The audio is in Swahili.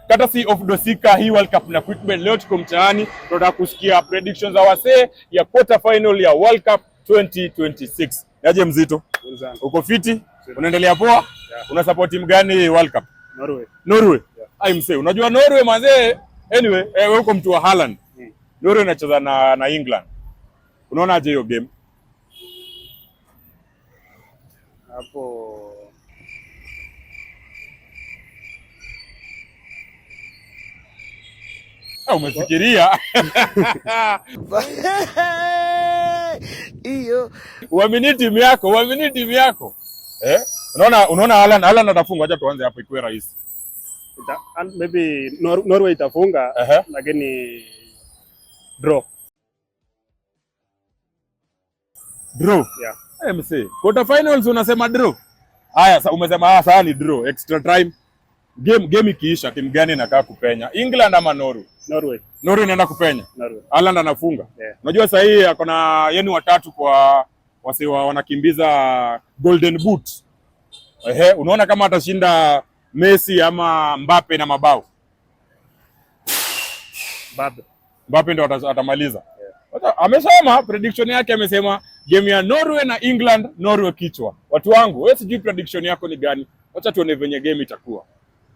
courtesy of Dosika. Hii World Cup na Quickbet. Leo tuko mtaani, tunataka kusikia predictions za wasee ya quarter final ya World Cup 2026. Yaje mzito? Uko fiti? Unaendelea poa? Yeah. Una support team gani World Cup? Norway. Yeah. Ai msee, unajua Norway manze, anyway, wewe uko mtu wa Haaland. Norway inacheza na England. Unaona aje hiyo game? Hapo umefikiria? hiyo uamini timu yako. Unaona Haaland atafunga. Acha tuanze hapo ikuwe rahisi. Maybe Norway itafunga, lakini draw. Yeah. MC, quarter finals unasema draw. Haya, umesema sasa ni draw, extra time. Game ikiisha timu gani inakaa kupenya? England ama Norway? Norway inaenda kupenya. Haaland anafunga. Yeah. Unajua sasa hii akona yenu watatu kwa wase wanakimbiza Golden Boot. Unaona kama atashinda Messi ama Mbappe na mabao? Mbappe ndo atamaliza. Yeah. Amesema prediction yake, amesema game ya Norway na England, Norway kichwa. Watu wangu, wewe sijui prediction yako ni gani? Acha tuone venye game itakuwa.